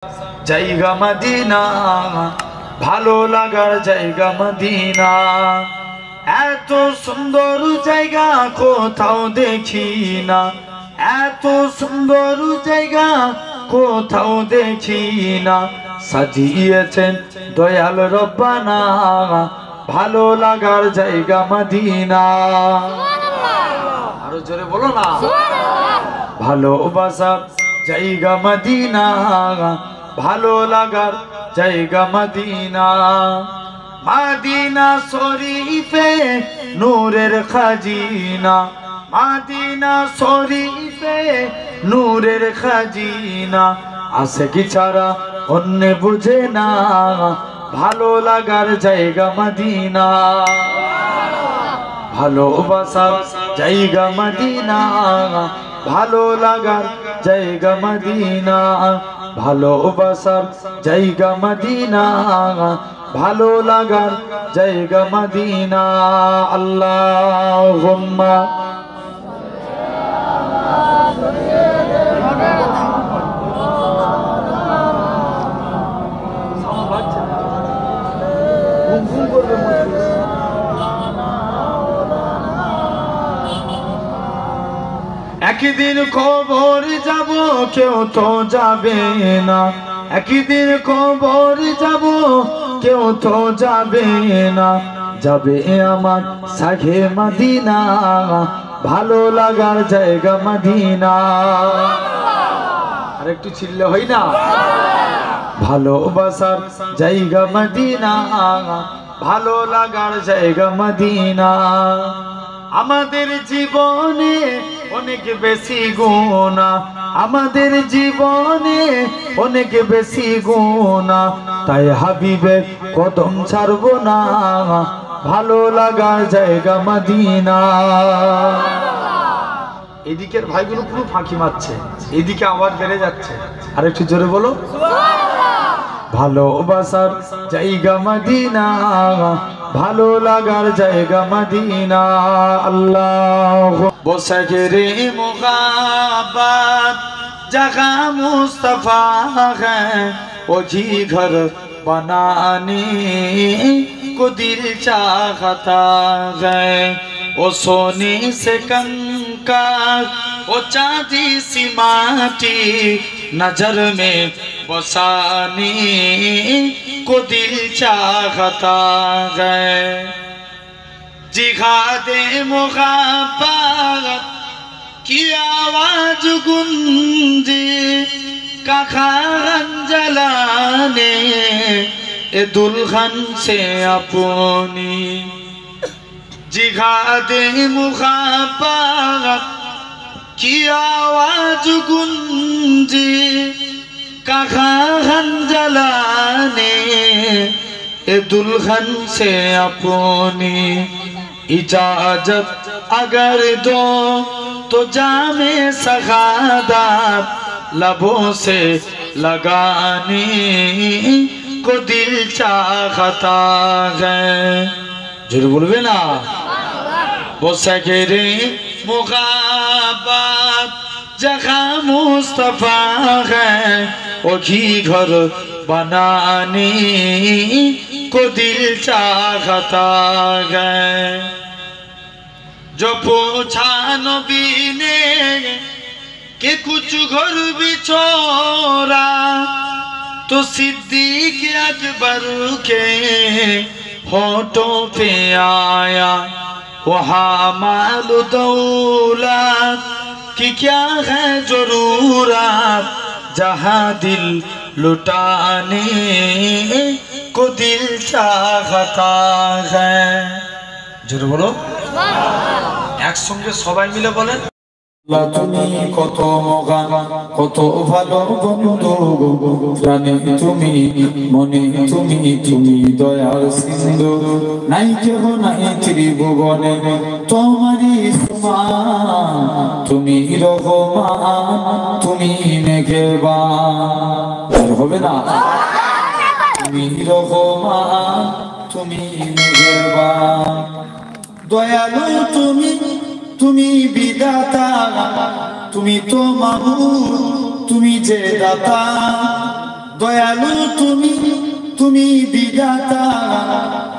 জায়গা মদিনা, ভালো লাগার জায়গা মদিনা। এত সুন্দর জায়গা কোথাও দেখি না, এত সুন্দর জায়গা কোথাও দেখি না। সাজিয়েছেন দয়াল রব্বানা, ভালো লাগার জায়গা মদিনা। আরো জোরে বলো না, ভালোবাসার জায়গা মদিনা, ভালো লাগার জায়গা মদিনা। মদিনা শরীফে নূরের খাজিনা, মদিনা শরীফে নূরের খাজিনা। আশিকি ছাড়া অন্য বুঝে না, ভালো লাগার জায়গা মদিনা। ভালোবাসার জায়গা মদিনা, ভালো লাগার জায়গা মদিনা। ভালোবাসার জায়গা মদিনা, ভালো লাগার জায়গা মদিনা। আল্লাহুম্মা একদিন কবর যাব, কেউ তো যাবে না। একদিন কবর যাব, কেউ তো যাবে না। যাবে আমার সাঘে মদিনা, ভালো লাগার জায়গা মদিনা। আর একটু চিল্লে হই না, ভালোবাসার জায়গা মদিনা, ভালো লাগার জায়গা মদিনা। আমাদের জীবনে অনেক বেশি গুনাহ, আমাদের জীবনে অনেক বেশি গুনাহ। তাই হাবিবের কদম ছাড়বো না, ভালো লাগার জায়গা মদিনা। এদিকের ভাইগুলো পুরো ফাঁকি মারছে, এদিকে আওয়াজ বেড়ে যাচ্ছে। আর একটু জোরে বলো, ভালোবাসার জায়গা মদিনা, ভালো লাগার জায়গা মদিনা। আল্লাহ বসে রে মুহাব্বত जगह मुस्तफा है, वही घर बनाने को दिल चाहता है। वो सोने से कंकर, वो चांदी सी माटी, नजर में बसाने को दिल चाहता है। जिहादे मुहब्बत की आवाज गुंजे, काखान जलाने ए दुल्हन से अपनी। जिहादे मुहब्बत की आवाज गुंजे, काखान जलाने ए दुल्हन से अपनी। इजाजत अगर दो तो जामे सगादत लबों से लगाने को दिल चाहता है। जरूर बोलबे ना, वो सगरे मुहाब्बत जगह मुस्तफा है, वही घर बनाने को दिल चाहता है। जो पूछा नबी ने कि कुछ घर भी छोड़ा, तो सिद्दीक अकबर के होठों पे आया। वहाँ माल दौलत की क्या है जरूरत, जहाँ दिल लुटाने को दिल चाहता है। জোরে বলো, একসঙ্গে সবাই মিলে বলেন, তুমি কত মগান, কত ভালো বন্ধু, জানে তুমি মনে তুমি, তুমি দয়ার সিন্ধু। নাই কেহ নাই ত্রিভুবনে তোমারই সমান, তুমি রহমান, তুমি মেঘবান। হবে না, তুমি রহমান, তুমি মেঘবান। দয়ালু তুমি, তুমি বিধাতা, তুমি তো মাবুদ, তুমি যে দাতা। দয়ালু তুমি, তুমি বিধাতা,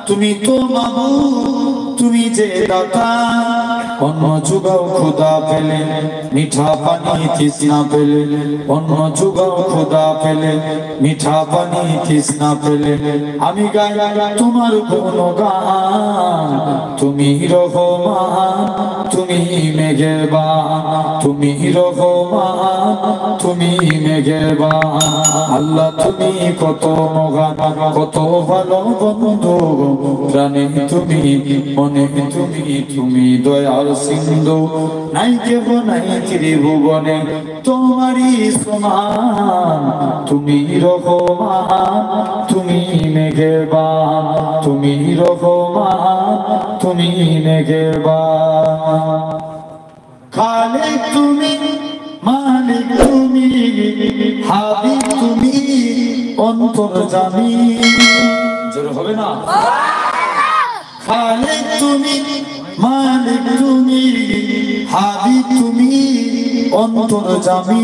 তুমি তো মাবুদ, তুমি যে দাতা। অন্ন যুগাও খোদা পেলে, মিঠা পানি তৃষ্ণা পেলে, অন্ন যুগাও খোদা পেলে, মিঠা পানি তৃষ্ণা পেলে। আমি গাই তোমার গুণগান, তুমি রহমান, তুমি মেহেরবান, তুমি রহমান, তুমি মেহেরবান। আল্লাহ তুমি কত মহান, কত ভালো বন্ধু, প্রাণে তুমি, মনে তুমি, তুমি দয়ার সিন্ধু। নাই কেহ নাই ত্রিভুবনে তোমারই সমান। তুমি রহমান, তুমি মেহেরবান, তুমি রহমান, তুমি মেহেরবান। খালিক তুমি, মালিক তুমি, হাবিব তুমি, অন্তর্যামী। জোর হবে না? খালিক তুমি, মালিক তুমি, হাবিব তুমি, অন্তর্যামী।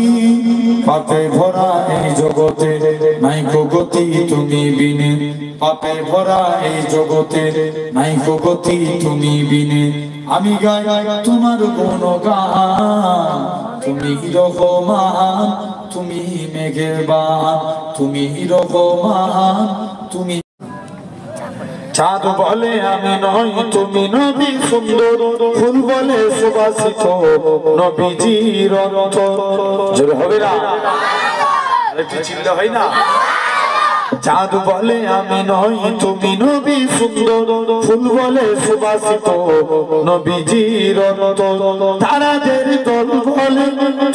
পাপে ভরা এই জগতে নাই কো গতি তুমি বিনে, পাপে ভরা এই জগতে নাই কো গতি তুমি বিনে। আমি গাই তোমার গুণগান, তুমি রহমান, তুমি মেহেরবান, তুমি রহমান, তুমি। চাঁদ বলে আমি নই, তুমি নবী সুন্দর, ফুল বলে সুবাসিত নবীজির অন্তর। জোরে হবে না? একটু চিল্লা হয় না? চাঁদ বলে আমি নই, তুমি নবী সুন্দর, ফুল বলে সুবাসিত নবীজির অন্তর। তারাদের দল বলে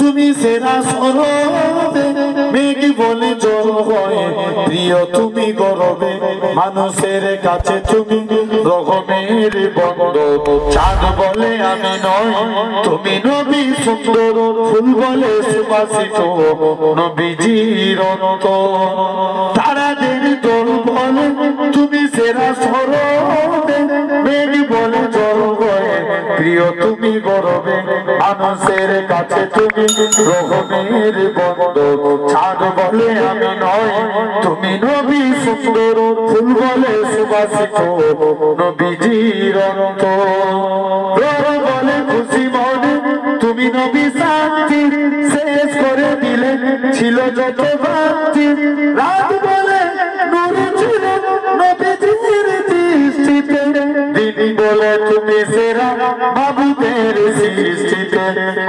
তুমি সেরা সরবে, মেঘ বলে জল হয় প্রিয় তুমি গরবে। মানুষের কাছে তুমি রহমের বন্ধ। চাঁদ বলে আমি নই, তুমি নবী সুন্দর, ফুল বলে সুবাসিত নবীজির অন্তর। তারাদের দল বলে তুমি সেরা সরবে, মেঘ বলে জল হয় প্রিয় তুমি গরবে। মানুষের কাছে তুমি রহমের বন্ধ। চাঁদ বলে আমি নই, তুমি নবী সুন্দর, ফুল বলে সুবাসিত নবীজির অন্তর। বলে খুশি মনে তুমি নবী শান্তি, শেষ করে দিলে ছিল যত ভক্তি। রাত বলে নূর ছিল নবীজির দৃষ্টিতে, দিন বলে তুমি সেরা মাবুদের সৃষ্টিতে।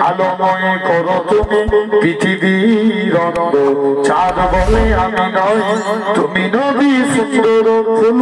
আলোময় করো তুমি পৃথিবীর অন্ধ। চাঁদ বলে আমি নই, তুমি নবী সুন্দর, ফুল